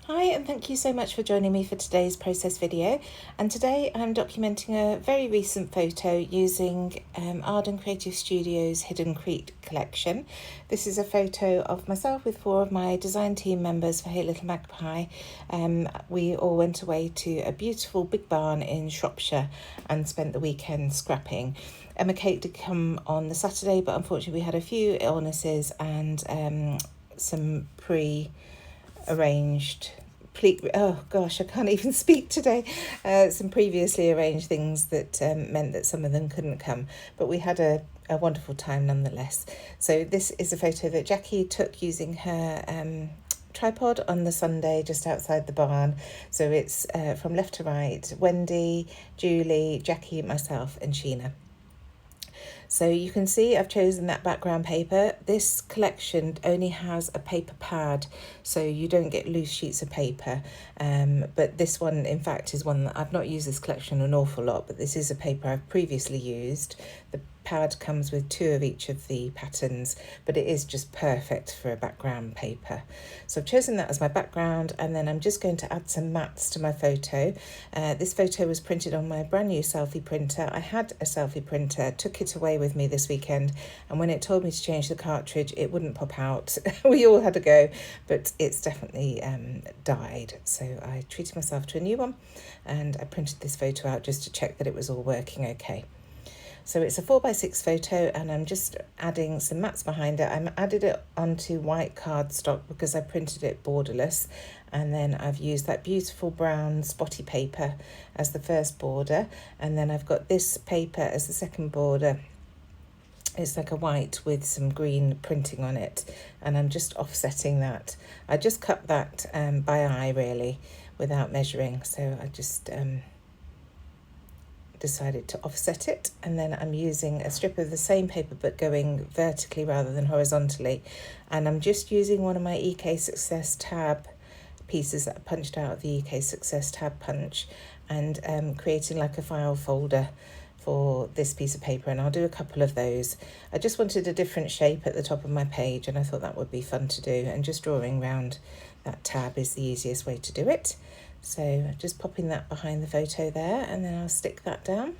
Hi, and thank you so much for joining me for today's process video. And today I'm documenting a very recent photo using Arden Creative Studios Hidden Creek collection. This is a photo of myself with 4 of my design team members for Hey Little Magpie. We all went away to a beautiful big barn in Shropshire and spent the weekend scrapping. Emma Kate did come on the Saturday, but unfortunately we had a few illnesses and some arranged oh gosh, I can't even speak today. Some previously arranged things that meant that some of them couldn't come, but we had a wonderful time nonetheless. So this is a photo that Jackie took using her tripod on the Sunday just outside the barn. So it's from left to right: Wendy, Julie, Jackie, myself and Sheena. So you can see I've chosen that background paper. This collection only has a paper pad, so you don't get loose sheets of paper. But this one, in fact, is one that I've not used this collection an awful lot, but this is a paper I've previously used. The pad comes with 2 of each of the patterns, but it is just perfect for a background paper. So I've chosen that as my background, and then I'm just going to add some mats to my photo. This photo was printed on my brand new selfie printer. I had a selfie printer, took it away with me this weekend, and when it told me to change the cartridge, it wouldn't pop out. We all had a go, but it's definitely died. So I treated myself to a new one, and I printed this photo out just to check that it was all working okay. So it's a 4x6 photo, and I'm just adding some mats behind it. I added it onto white cardstock because I printed it borderless, and then I've used that beautiful brown spotty paper as the first border, and then I've got this paper as the second border. It's like a white with some green printing on it, and I'm just offsetting that. I just cut that by eye really without measuring, so I just decided to offset it, and then I'm using a strip of the same paper but going vertically rather than horizontally, and I'm just using one of my EK Success tab pieces that I punched out of the EK Success tab punch, and creating like a file folder for this piece of paper, and I'll do a couple of those. I just wanted a different shape at the top of my page, and I thought that would be fun to do, and just drawing around that tab is the easiest way to do it. So just popping that behind the photo there, and then I'll stick that down,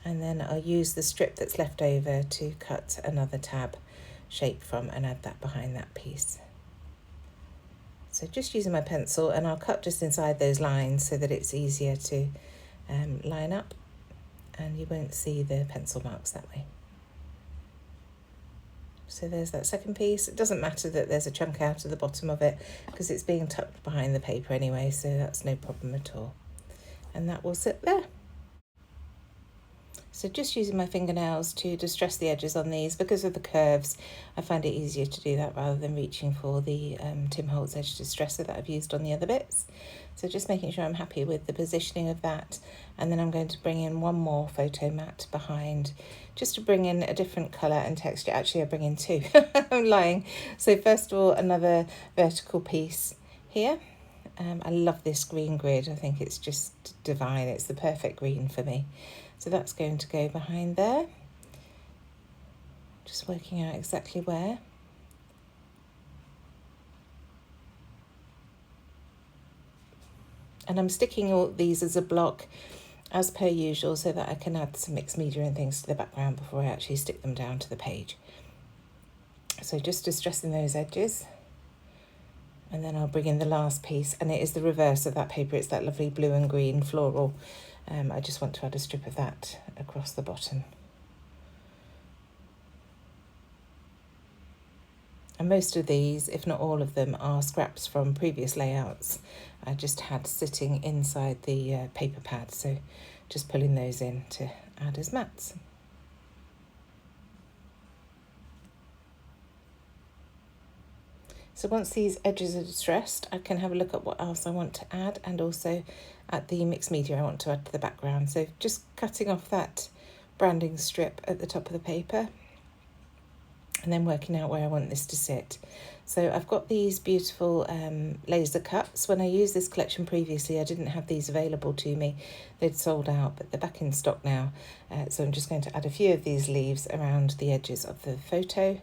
and then I'll use the strip that's left over to cut another tab shape from and add that behind that piece. So just using my pencil, and I'll cut just inside those lines so that it's easier to line up, and you won't see the pencil marks that way. So there's that second piece. It doesn't matter that there's a chunk out of the bottom of it because it's being tucked behind the paper anyway, so that's no problem at all. And that will sit there. So just using my fingernails to distress the edges on these because of the curves. I find it easier to do that rather than reaching for the Tim Holtz edge distresser that I've used on the other bits. So just making sure I'm happy with the positioning of that, and then I'm going to bring in one more photo mat behind just to bring in a different colour and texture. Actually, I bring in 2. I'm lying. So first of all, another vertical piece here. I love this green grid. I think it's just divine. It's the perfect green for me. So that's going to go behind there. Just working out exactly where. And I'm sticking all these as a block as per usual so that I can add some mixed media and things to the background before I actually stick them down to the page. So just distressing those edges. And then I'll bring in the last piece, and it is the reverse of that paper. It's that lovely blue and green floral. I just want to add a strip of that across the bottom. And most of these, if not all of them, are scraps from previous layouts I just had sitting inside the paper pad. So just pulling those in to add as mats. So once these edges are distressed, I can have a look at what else I want to add, and also at the mixed media I want to add to the background. So just cutting off that branding strip at the top of the paper, and then working out where I want this to sit. So I've got these beautiful laser cuts. When I used this collection previously, I didn't have these available to me. They'd sold out, but they're back in stock now. So I'm just going to add a few of these leaves around the edges of the photo.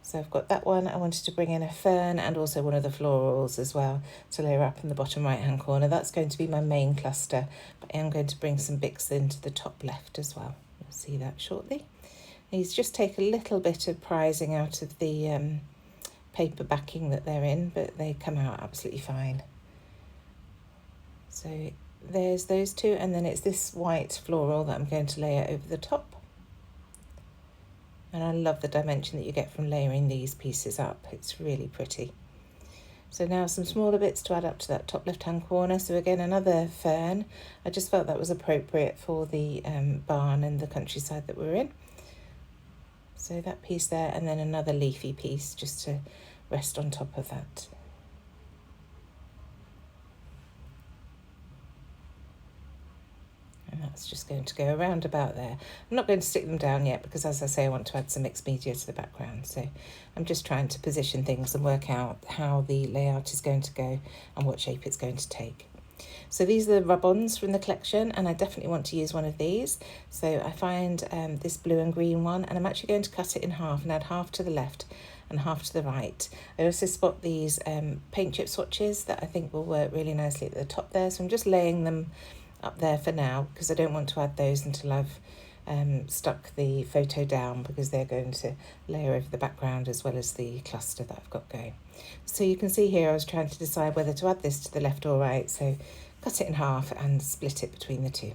So I've got that one. I wanted to bring in a fern and also one of the florals as well to layer up in the bottom right hand corner. That's going to be my main cluster, but I am going to bring some bits into the top left as well. You'll see that shortly. These just take a little bit of prizing out of the paper backing that they're in, but they come out absolutely fine. So there's those two, and then it's this white floral that I'm going to layer over the top. And I love the dimension that you get from layering these pieces up. It's really pretty. So now some smaller bits to add up to that top left-hand corner. So again, another fern. I just felt that was appropriate for the barn and the countryside that we're in. So that piece there, and then another leafy piece just to rest on top of that. And that's just going to go around about there. I'm not going to stick them down yet because, as I say, I want to add some mixed media to the background. So I'm just trying to position things and work out how the layout is going to go and what shape it's going to take. So these are the rub-ons from the collection, and I definitely want to use one of these. So I find this blue and green one, and I'm actually going to cut it in half and add half to the left and half to the right. I also spot these paint chip swatches that I think will work really nicely at the top there. So I'm just laying them up there for now because I don't want to add those until I've stuck the photo down, because they're going to layer over the background as well as the cluster that I've got going. So you can see here I was trying to decide whether to add this to the left or right, so cut it in half and split it between the two.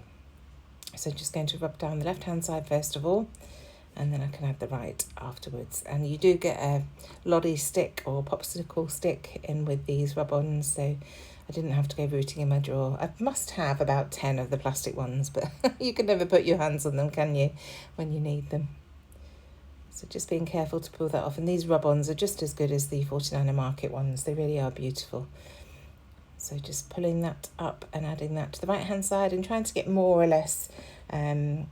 So just going to rub down the left hand side first of all, and then I can add the right afterwards. And you do get a lolly stick or popsicle stick in with these rub-ons, so I didn't have to go rooting in my drawer. I must have about 10 of the plastic ones, but you can never put your hands on them, can you, when you need them? So just being careful to pull that off. And these rub-ons are just as good as the 49er Market ones. They really are beautiful. So just pulling that up and adding that to the right-hand side and trying to get more or less in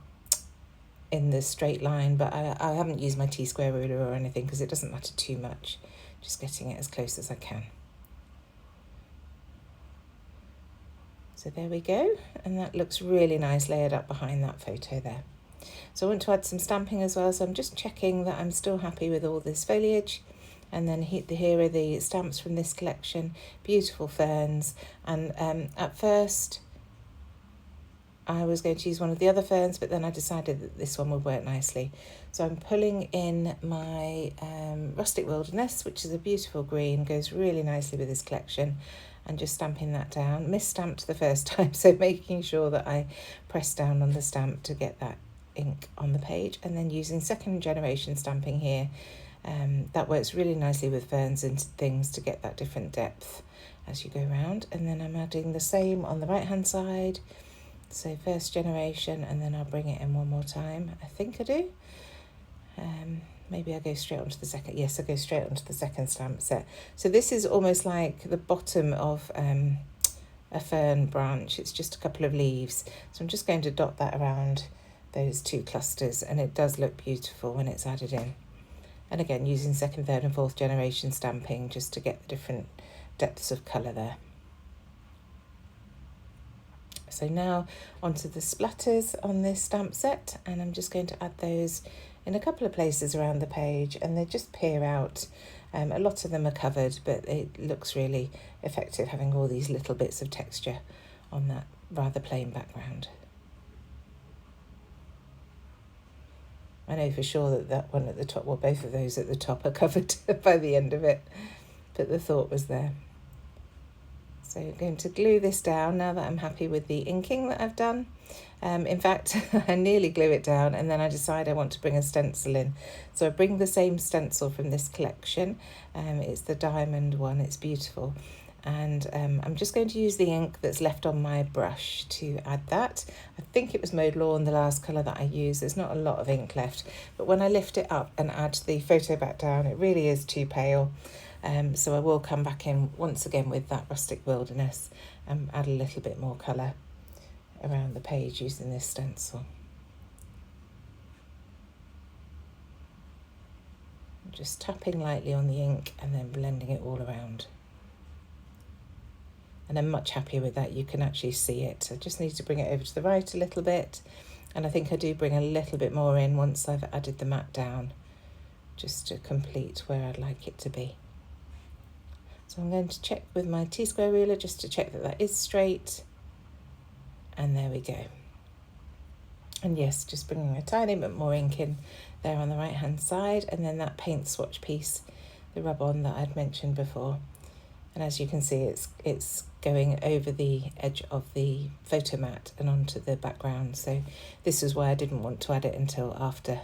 the straight line. But I haven't used my T-square ruler or anything because it doesn't matter too much. Just getting it as close as I can. So there we go, and that looks really nice layered up behind that photo there. So I want to add some stamping as well, so I'm just checking that I'm still happy with all this foliage. And then here are the stamps from this collection, beautiful ferns. And at first I was going to use one of the other ferns, but then I decided that this one would work nicely. So I'm pulling in my Rustic Wilderness, which is a beautiful green, goes really nicely with this collection, and just stamping that down. Misstamped the first time, so making sure that I press down on the stamp to get that ink on the page, and then using second generation stamping here. That works really nicely with ferns and things to get that different depth as you go around. And then I'm adding the same on the right hand side, so first generation, and then I'll bring it in one more time. I think I do. Maybe I go straight onto the second. Yes, I go straight onto the second stamp set. So this is almost like the bottom of a fern branch. It's just a couple of leaves. So I'm just going to dot that around those two clusters, and it does look beautiful when it's added in. And again, using second, third and fourth generation stamping just to get the different depths of colour there. So now onto the splatters on this stamp set, and I'm just going to add those in a couple of places around the page, and they just peer out. A lot of them are covered, but it looks really effective having all these little bits of texture on that rather plain background. I know for sure that that one at the top, well, both of those at the top are covered by the end of it, but the thought was there. So I'm going to glue this down now that I'm happy with the inking that I've done. In fact, I nearly glue it down, and then I decide I want to bring a stencil in. So I bring the same stencil from this collection. It's the diamond one, it's beautiful. And I'm just going to use the ink that's left on my brush to add that. I think it was Mowed Lawn, the last colour that I used. There's not a lot of ink left, but when I lift it up and add the photo back down, it really is too pale. So I will come back in once again with that Rustic Wilderness and add a little bit more colour around the page using this stencil. Just tapping lightly on the ink and then blending it all around. And I'm much happier with that. You can actually see it. I just need to bring it over to the right a little bit. And I think I do bring a little bit more in once I've added the matte down. just to complete where I'd like it to be. So I'm going to check with my T-square ruler just to check that that is straight. And there we go. And yes, just bringing a tiny bit more ink in there on the right hand side, and then that paint swatch piece, the rub-on that I'd mentioned before. And as you can see, it's going over the edge of the photo mat and onto the background. So this is why I didn't want to add it until after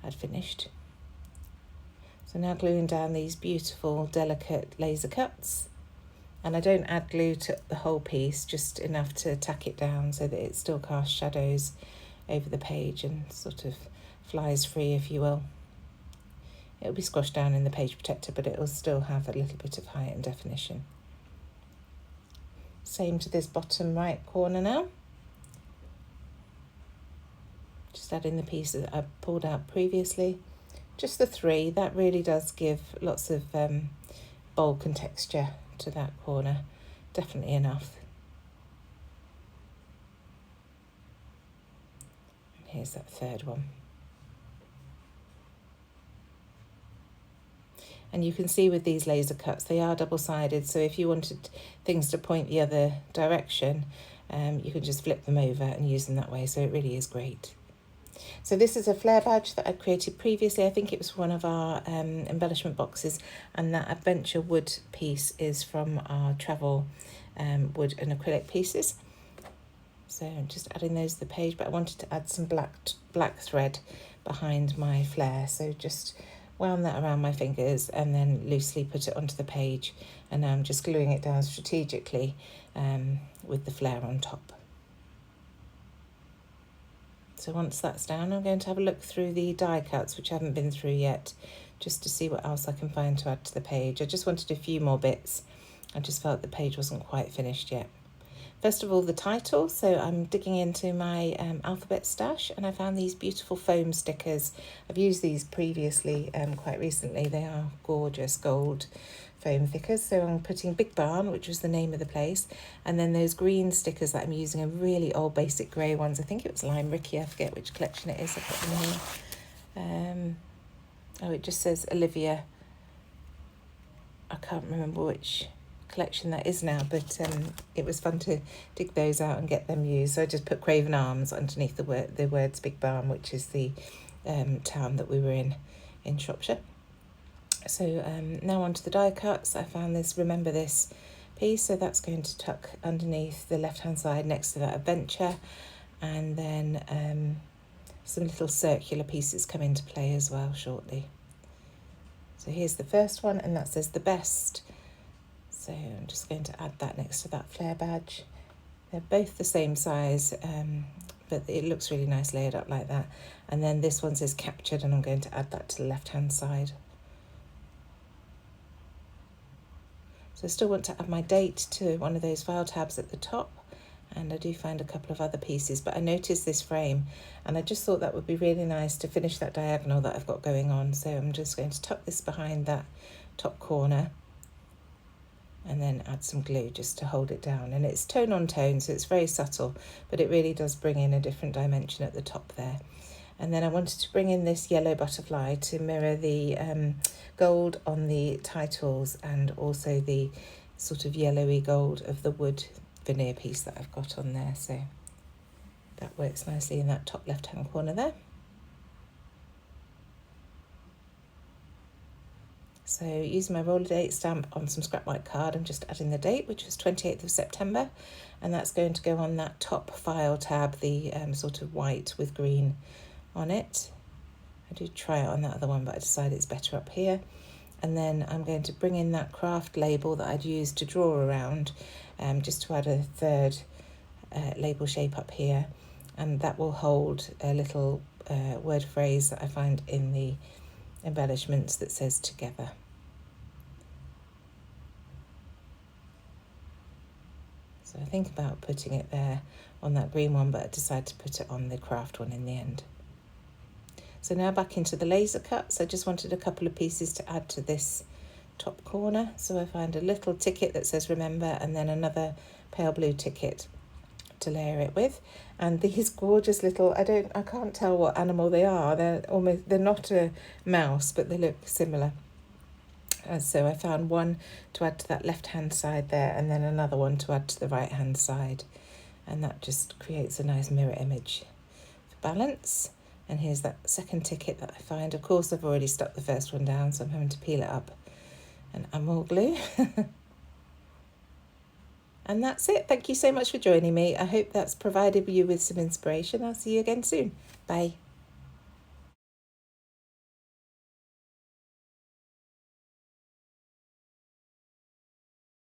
I'd finished. So now gluing down these beautiful, delicate laser cuts. And I don't add glue to the whole piece, just enough to tack it down so that it still casts shadows over the page and sort of flies free, if you will. It'll be squashed down in the page protector, but it'll still have a little bit of height and definition. Same to this bottom right corner now. Just adding the pieces I pulled out previously. Just the 3, that really does give lots of bulk and texture to that corner. Definitely enough. And here's that 3rd one. And you can see with these laser cuts, they are double-sided, so if you wanted things to point the other direction, you can just flip them over and use them that way, so it really is great. So this is a flare badge that I created previously. I think it was one of our embellishment boxes, and that adventure wood piece is from our travel wood and acrylic pieces. So I'm just adding those to the page, but I wanted to add some black thread behind my flare, so just wound that around my fingers and then loosely put it onto the page, and now I'm just gluing it down strategically with the flare on top. So once that's down, I'm going to have a look through the die cuts, which I haven't been through yet, just to see what else I can find to add to the page. I just wanted a few more bits. I just felt the page wasn't quite finished yet. First of all, the title. So I'm digging into my alphabet stash, and I found these beautiful foam stickers. I've used these previously, quite recently. They are gorgeous gold foam stickers. So I'm putting Big Barn, which was the name of the place, and then those green stickers that I'm using are really old basic grey ones. I think it was Lime Ricky, I forget which collection it is. I've got them here. Oh, it just says Olivia. I can't remember which collection that is now, but it was fun to dig those out and get them used. So I just put Craven Arms underneath the words Big Barn, which is the town that we were in Shropshire. So now onto the die cuts. I found this Remember This piece, so that's going to tuck underneath the left hand side next to that adventure, and then some little circular pieces come into play as well shortly. So here's the first one, and that says The Best. So I'm just going to add that next to that flare badge. They're both the same size, but it looks really nice layered up like that. And then this one says Captured, and I'm going to add that to the left hand side. So I still want to add my date to one of those file tabs at the top, and I do find a couple of other pieces, but I noticed this frame and I just thought that would be really nice to finish that diagonal that I've got going on. So I'm just going to tuck this behind that top corner and then add some glue just to hold it down. And it's tone on tone, so it's very subtle, but it really does bring in a different dimension at the top there. And then I wanted to bring in this yellow butterfly to mirror the gold on the titles and also the sort of yellowy gold of the wood veneer piece that I've got on there. So that works nicely in that top left hand corner there. So using my roller date stamp on some scrap white card, I'm just adding the date, which was 28th of September, and that's going to go on that top file tab, the sort of white with green on it. I did try it on that other one, but I decided it's better up here. And then I'm going to bring in that craft label that I'd used to draw around, just to add a third label shape up here, and that will hold a little word phrase that I find in the embellishments that says Together. So I think about putting it there on that green one, but I decided to put it on the craft one in the end. So now back into the laser cuts. I just wanted a couple of pieces to add to this top corner. So I find a little ticket that says Remember, and then another pale blue ticket to layer it with. And these gorgeous little, I can't tell what animal they are. They're not a mouse, but they look similar. So I found one to add to that left-hand side there, and then another one to add to the right-hand side. And that just creates a nice mirror image for balance. And here's that second ticket that I find. Of course, I've already stuck the first one down, so I'm having to peel it up and enamel glue. And that's it. Thank you so much for joining me. I hope that's provided you with some inspiration. I'll see you again soon. Bye.